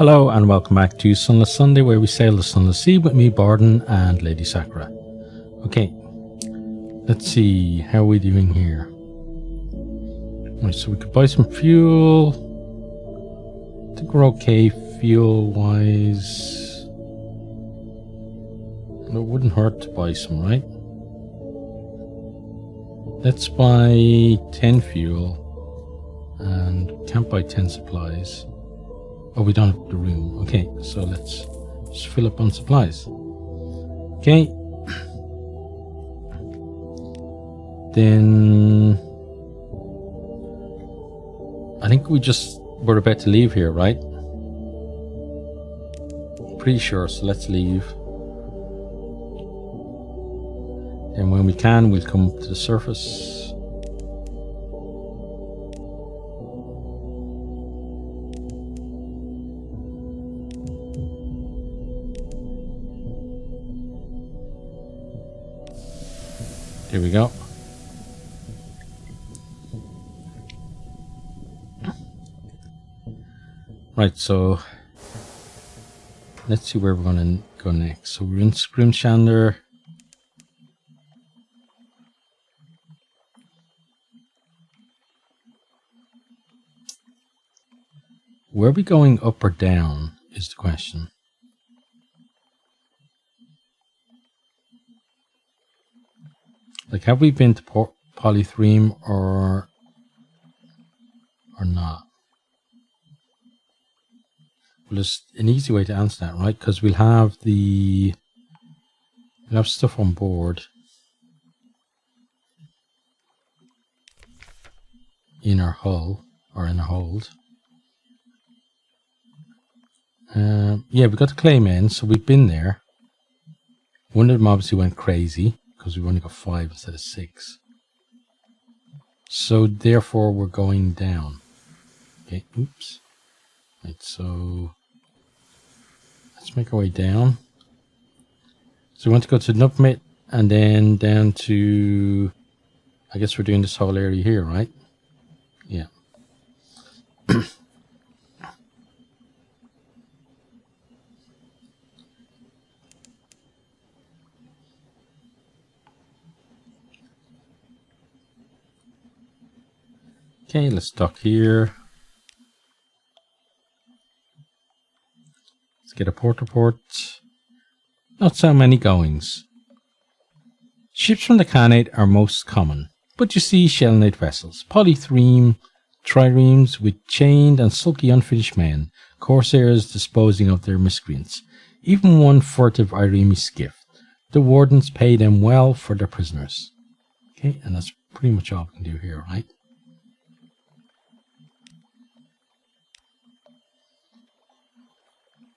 Hello and welcome back to Sunless Sunday, where we sail the Sunless Sea with me, Bardon, and Lady Sakura. Okay, let's see, how are we doing here? Right, so we could buy some fuel. I think we're okay fuel-wise. It wouldn't hurt to buy some, right? Let's buy 10 fuel, and we can't buy 10 supplies. Oh, we don't have the room. Okay, so let's just fill up on supplies. Okay. Then I think we're about to leave here, right? Pretty sure, so let's leave. And when we can, we'll come to the surface. Here we go. Right, so let's see where we're going to go next. So we're in Scrimshander. Where are we going, up or down, is the question. Like, have we been to Polythreme or not? Well, there's an easy way to answer that, right? Because we'll have stuff on board in our hull or in our hold. Yeah, we got the Claymen, so we've been there. One of them obviously went crazy, because we've only got 5 instead of 6. So therefore we're going down. Okay, oops. Right, so let's make our way down. So we want to go to Nupmit and then down to, I guess we're doing this whole area here, right? Yeah. Okay, let's dock here. Let's get a port report. Not so many goings. Ships from the Khanate are most common, but you see Shellnate vessels, Polythreme, triremes with chained and sulky unfinished men, corsairs disposing of their miscreants, even one furtive Ireme skiff. The wardens pay them well for their prisoners. Okay, and that's pretty much all we can do here, right?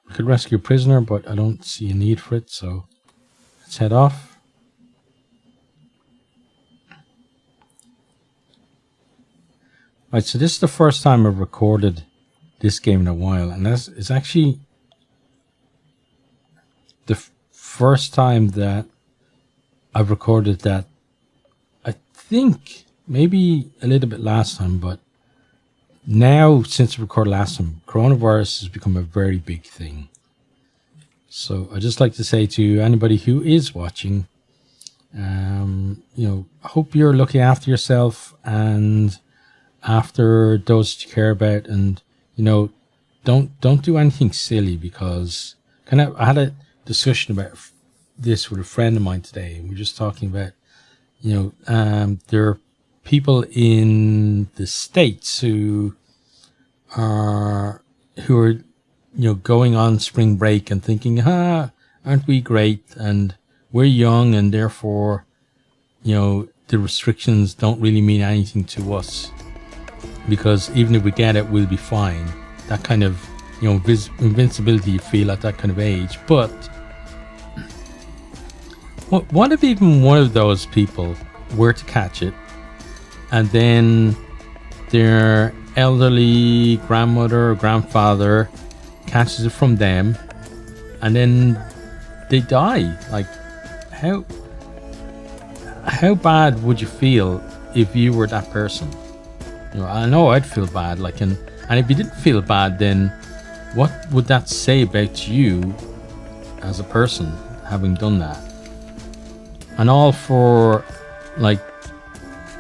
We could rescue a prisoner, but I don't see a need for it, so let's head off. Right, so this is the first time I've recorded this game in a while, and it's actually the first time that I've recorded that. I think maybe a little bit last time, but now, since we recorded last time, coronavirus has become a very big thing. So I'd just like to say to anybody who is watching, I hope you're looking after yourself and after those that you care about, and don't do anything silly, because I had a discussion about this with a friend of mine today, and we're just talking about there are people in the States who are going on spring break and thinking, aren't we great, and we're young, and therefore the restrictions don't really mean anything to us, because even if we get it, we'll be fine. That kind of invincibility you feel at that kind of age. But what if even one of those people were to catch it, and then their elderly grandmother or grandfather catches it from them, and then they die? Like, how bad would you feel if you were that person? I know I'd feel bad. Like, and if you didn't feel bad, then what would that say about you as a person having done that? And all for, like,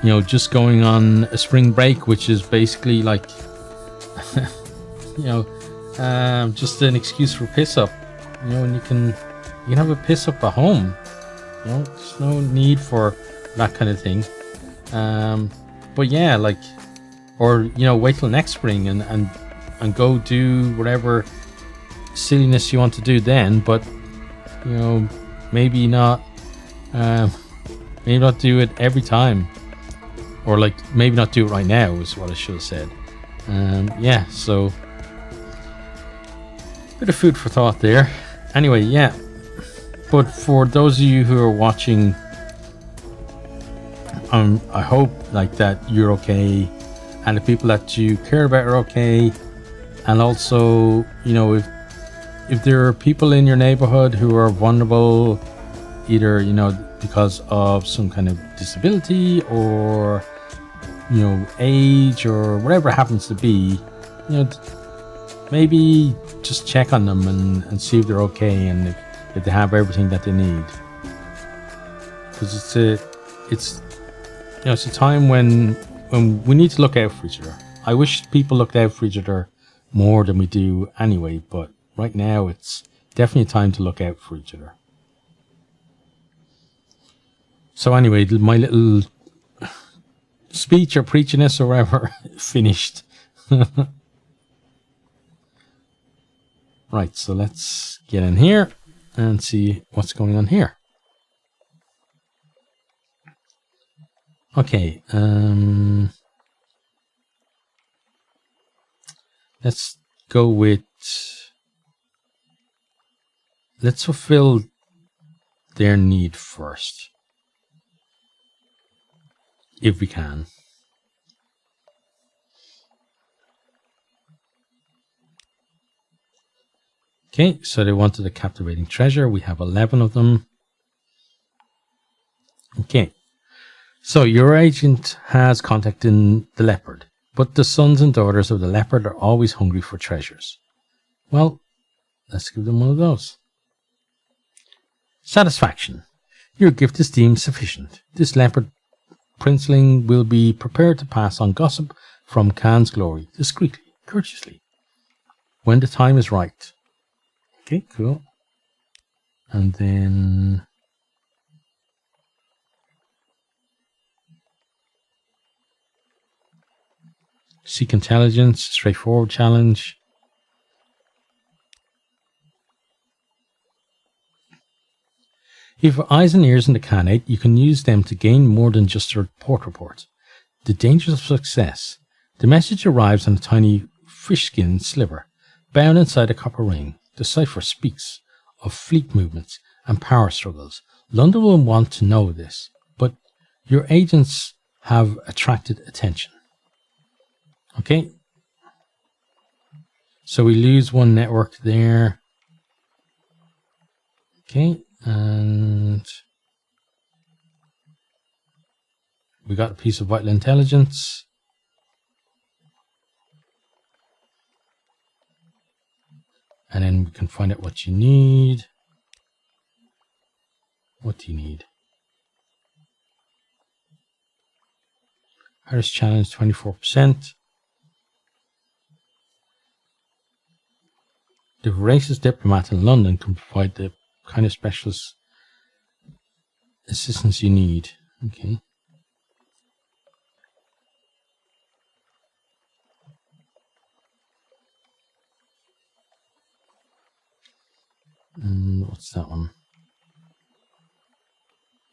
you know, just going on a spring break, which is basically like, you know, just an excuse for piss up. You know, and you can have a piss up at home. You know, there's no need for that kind of thing. But yeah, like, or, you know, wait till next spring and go do whatever silliness you want to do then. But, you know, maybe not do it every time, or like maybe not do it right now is what I should have said. Yeah, so bit of food for thought there. Anyway, yeah, but for those of you who are watching, I hope like that you're okay, and the people that you care about are okay. And also, you know, if there are people in your neighborhood who are vulnerable, either, you know, because of some kind of disability or, you know, age or whatever it happens to be, you know, maybe just check on them and see if they're okay, and if they have everything that they need. Because it's you know, it's a time when we need to look out for each other. I wish people looked out for each other more than we do anyway, but right now it's definitely a time to look out for each other. So anyway, my little speech or preachiness or whatever finished. Right, so let's get in here and see what's going on here. Okay, let's go with, let's fulfill their need first, if we can. Okay, so they wanted a captivating treasure. We have 11 of them. Okay, so your agent has contacted the leopard, but the sons and daughters of the leopard are always hungry for treasures. Well, let's give them one of those. Satisfaction. Your gift is deemed sufficient. This leopard princeling will be prepared to pass on gossip from Khan's glory, discreetly, courteously, when the time is right. Okay, cool. And then seek intelligence, straightforward challenge. If your eyes and ears in the Khanate, you can use them to gain more than just a report. The dangers of success. The message arrives on a tiny fish skin sliver, bound inside a copper ring. The cipher speaks of fleet movements and power struggles. London will want to know this, but your agents have attracted attention. Okay, so we lose one network there. Okay, and we got a piece of vital intelligence. And then we can find out what you need. What do you need? Harris challenge 24%. The racist diplomat in London can provide the kind of specialist assistance you need. Okay. What's that one?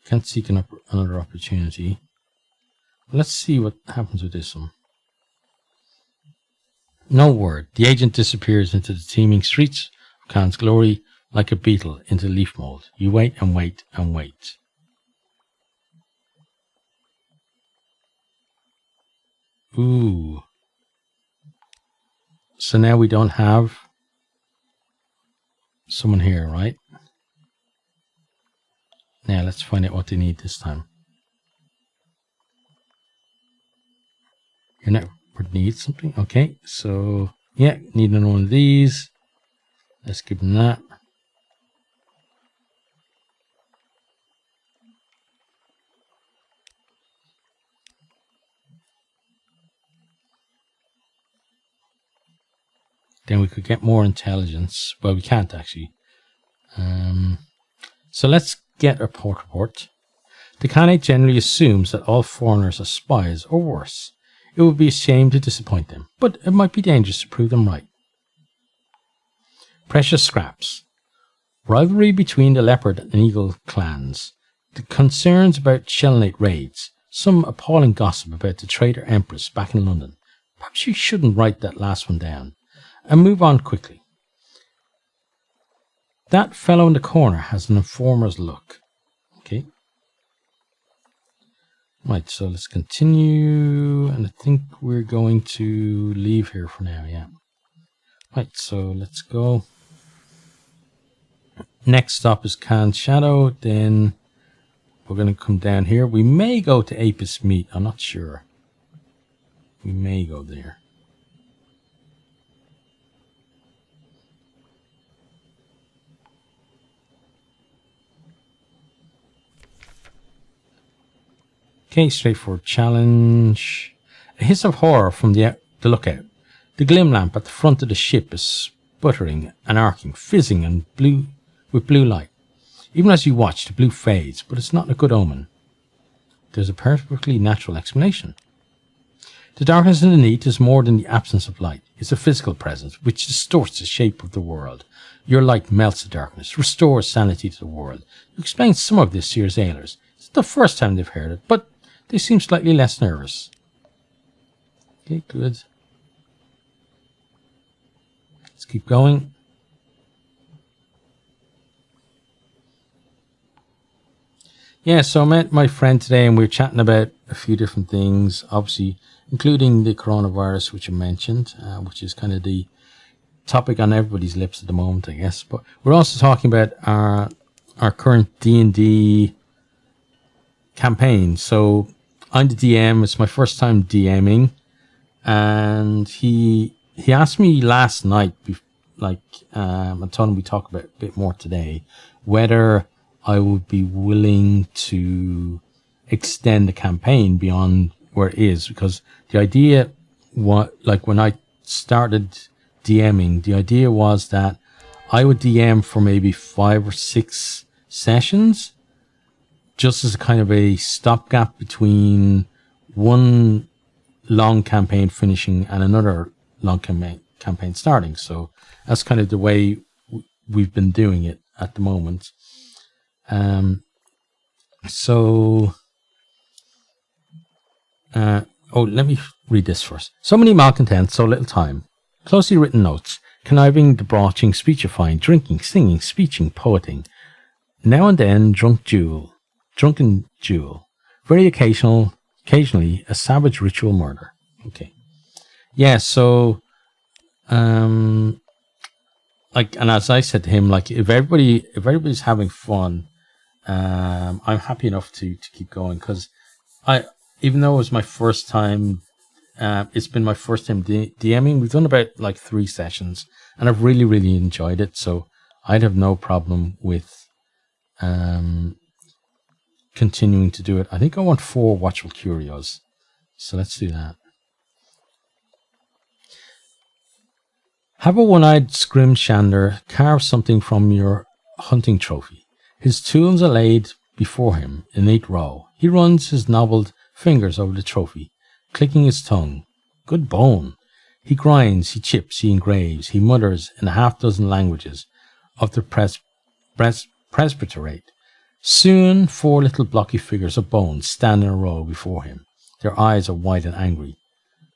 Can't seek another opportunity. Let's see what happens with this one. No word. The agent disappears into the teeming streets of Khan's glory like a beetle into leaf mold. You wait and wait and wait. Ooh. So now we don't have someone here, right? Now let's find out what they need this time. Your network needs something. Okay, so yeah, need another one of these. Let's give them that. Then we could get more intelligence. Well, we can't actually. So let's get a port report. The Khanate generally assumes that all foreigners are spies or worse. It would be a shame to disappoint them, but it might be dangerous to prove them right. Precious scraps. Rivalry between the Leopard and Eagle clans. The concerns about Shellnate raids. Some appalling gossip about the traitor Empress back in London. Perhaps you shouldn't write that last one down. And move on quickly. That fellow in the corner has an informer's look. Okay. Right, so let's continue. And I think we're going to leave here for now, yeah. Right, so let's go. Next stop is Khan's Shadow. Then we're going to come down here. We may go to Apis Meat. I'm not sure. We may go there. Okay, straightforward challenge. A hiss of horror from the lookout. The glim lamp at the front of the ship is sputtering and arcing, fizzing and with blue light. Even as you watch, the blue fades, but it's not a good omen. There's a perfectly natural explanation. The darkness underneath is more than the absence of light. It's a physical presence which distorts the shape of the world. Your light melts the darkness, restores sanity to the world. You explain some of this to your sailors. It's the first time they've heard it, but they seem slightly less nervous. Okay, good. Let's keep going. Yeah, so I met my friend today and we were chatting about a few different things, obviously, including the coronavirus, which I mentioned, which is kind of the topic on everybody's lips at the moment, I guess. But we're also talking about our current D&D campaign. So I'm the DM. It's my first time DMing, and he asked me last night, I told him we talk about a bit more today, whether I would be willing to extend the campaign beyond where it is, because the idea, when I started DMing, the idea was that I would DM for maybe 5 or 6 sessions, just as a kind of a stopgap between one long campaign finishing and another long campaign starting. So that's kind of the way we've been doing it at the moment. Let me read this first. So many malcontents, so little time. Closely written notes, conniving, debauching, speechifying, drinking, singing, speeching, poeting. Now and then, drunken duel. Very occasionally, a savage ritual murder. Okay. Yeah, so, and as I said to him, if everybody's having fun, I'm happy enough to keep going, because even though it was my first time, it's been my first time DMing. We've done about 3 sessions, and I've really, really enjoyed it. So I'd have no problem with continuing to do it. I think I want 4 Watchful Curios, so let's do that. Have a one-eyed scrimshander carve something from your hunting trophy. His tools are laid before him in 8 row. He runs his knobbled fingers over the trophy, clicking his tongue. Good bone. He grinds, he chips, he engraves, he mutters in a half-dozen languages of the presbyterate. Soon 4 little blocky figures of bone stand in a row before him. Their eyes are wide and angry.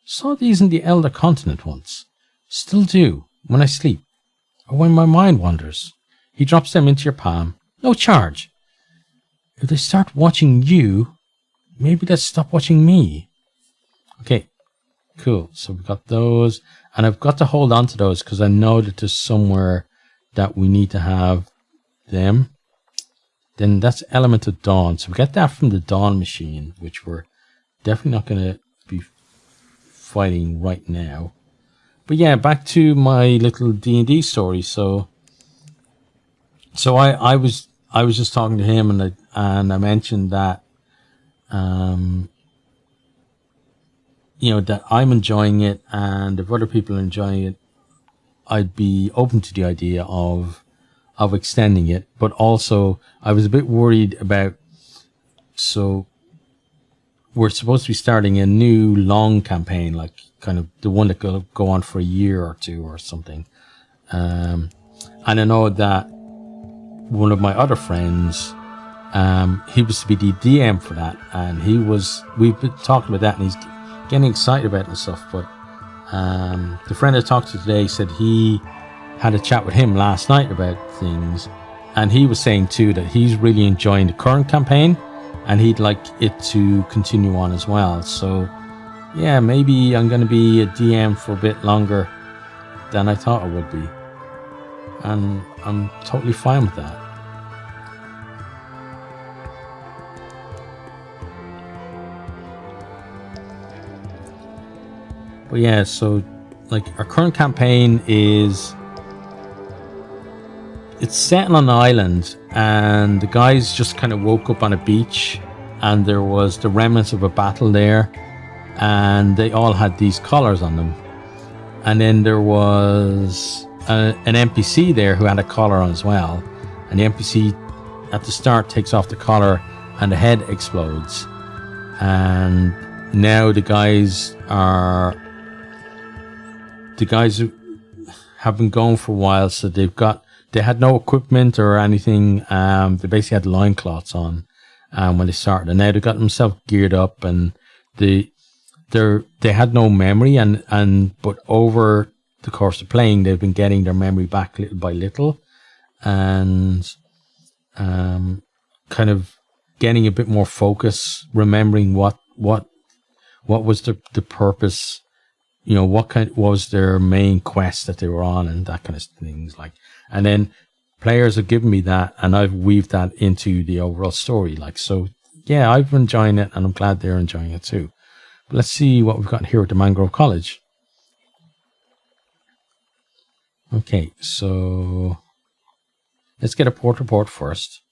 Saw these in the Elder Continent once. Still do, when I sleep, or when my mind wanders. He drops them into your palm. No charge. If they start watching you, maybe they'll stop watching me. Okay, cool. So we've got those, and I've got to hold on to those because I know that there's somewhere that we need to have them. Then that's Element of Dawn. So we get that from the Dawn machine, which we're definitely not going to be fighting right now. But yeah, back to my little D&D story. So So I was just talking to him, and I mentioned that that I'm enjoying it, and if other people are enjoying it, I'd be open to the idea of extending it. But also, I was a bit worried about. So we're supposed to be starting a new long campaign, like kind of the one that will go on for a year or two or something. And I know that one of my other friends, he was to be the DM for that, and we've been talking about that, and he's getting excited about it and stuff. But the friend I talked to today said he had a chat with him last night about things, and he was saying too that he's really enjoying the current campaign, and he'd like it to continue on as well. So yeah, maybe I'm going to be a DM for a bit longer than I thought I would be, and I'm totally fine with that. But yeah, so like our current campaign it's set on an island, and the guys just kind of woke up on a beach, and there was the remnants of a battle there, and they all had these collars on them. And then there was an NPC there who had a collar on as well, and the NPC at the start takes off the collar and the head explodes. And now the guys have been going for a while, so they had no equipment or anything. They basically had loincloths on when they started, and now they got themselves geared up, and they had no memory, but over the course of playing, they've been getting their memory back little by little, and kind of getting a bit more focus, remembering what was the purpose. What was their main quest that they were on, and that kind of things. And then players have given me that, and I've weaved that into the overall story. So yeah, I've been enjoying it, and I'm glad they're enjoying it too. But let's see what we've got here at the Mangrove College. Okay, so let's get a port report first.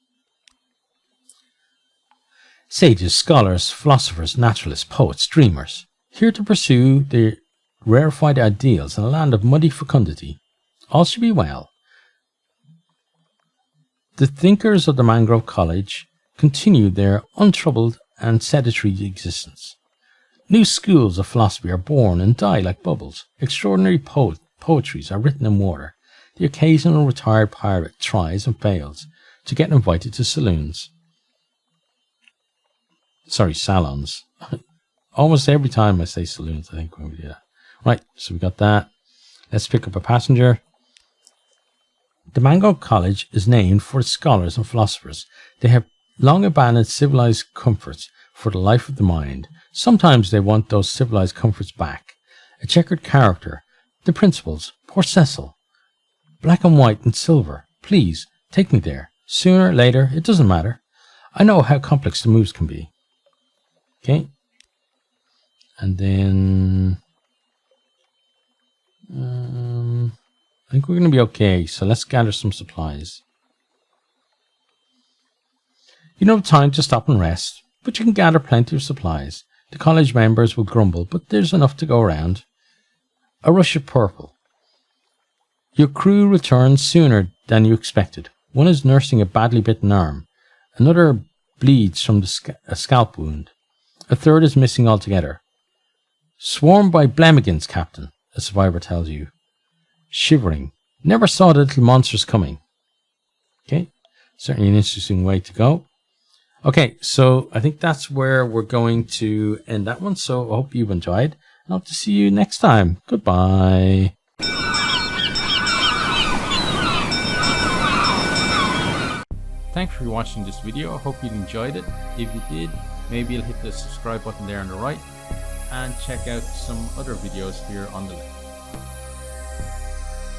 Sages, scholars, philosophers, naturalists, poets, dreamers, here to pursue their rarefied ideals in a land of muddy fecundity. All should be well. The thinkers of the Mangrove College continue their untroubled and sedentary existence. New schools of philosophy are born and die like bubbles. Extraordinary poetries are written in water. The occasional retired pirate tries and fails to get invited to salons. Almost every time I say saloons, I think when we do that. Right, so we got that. Let's pick up a passenger. The Mangrove College is named for its scholars and philosophers. They have long abandoned civilized comforts for the life of the mind. Sometimes they want those civilized comforts back. A checkered character. The principals. Poor Cecil. Black and white and silver. Please, take me there. Sooner, later, it doesn't matter. I know how complex the moves can be. Okay. And then I think we're going to be okay, so let's gather some supplies. You don't have time to stop and rest, but you can gather plenty of supplies. The college members will grumble, but there's enough to go around. A rush of purple. Your crew returns sooner than you expected. One is nursing a badly bitten arm. Another bleeds from a scalp wound. A third is missing altogether. Swarmed by blemigans, Captain, a survivor tells you. Shivering. Never saw the little monsters coming. Okay. Certainly an interesting way to go. Okay, so I think that's where we're going to end that one. So I hope you've enjoyed. I hope to see you next time. Goodbye. Thanks for watching this video. I hope you enjoyed it. If you did, maybe you'll hit the subscribe button there on the right and check out some other videos here on the left.